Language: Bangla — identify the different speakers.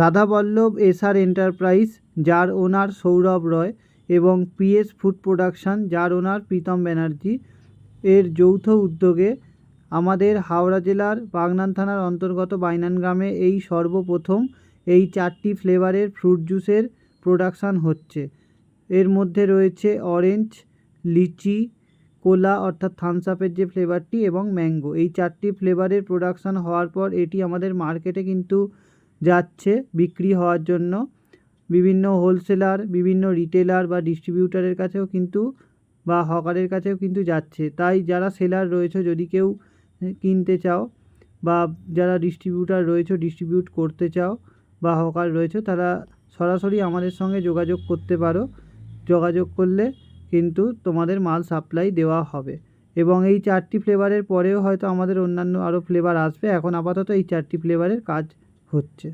Speaker 1: রাধাবল্লভ এসআর এন্টারপ্রাইজ, যার ওনার সৌরভ রয়, এবং পিএস ফুড প্রোডাকশন, যার ওনার প্রীতম ব্যানার্জি, এর যৌথ উদ্যোগে আমাদের হাওড়া জেলার বাগনান থানার অন্তর্গত বাইনান গ্রামে এই সর্বপ্রথম এই 4টি ফ্লেভারের ফ্রুট জুসের প্রোডাকশান হচ্ছে। এর মধ্যে রয়েছে অরেঞ্জ, লিচি, কোলা অর্থাৎ থামস আপের যে ফ্লেভারটি, এবং ম্যাঙ্গো। এই 4টি ফ্লেভারের প্রোডাকশান হওয়ার পর এটি আমাদের মার্কেটে কিন্তু যাচ্ছে বিক্রি হওয়ার জন্য। বিভিন্ন হোলসেলার, বিভিন্ন রিটেলার বা ডিস্ট্রিবিউটারের কাছেও কিন্তু বা হকারের কাছেও কিন্তু যাচ্ছে। তাই যারা সেলার রয়েছে, যদি কেউ কিনতে চাও বা যারা ডিস্ট্রিবিউটার রয়েছে, ডিস্ট্রিবিউট করতে চাও বা হকার রয়েছে, তারা সরাসরি আমাদের সঙ্গে যোগাযোগ করতে পারো। যোগাযোগ করলে কিন্তু তোমাদের মাল সাপ্লাই দেওয়া হবে। এবং এই 4টি ফ্লেভারের পরেও হয়তো আমাদের অন্যান্য আরও ফ্লেভার আসবে। এখন আপাতত এই 4টি ফ্লেভারের কাজ হচ্ছে।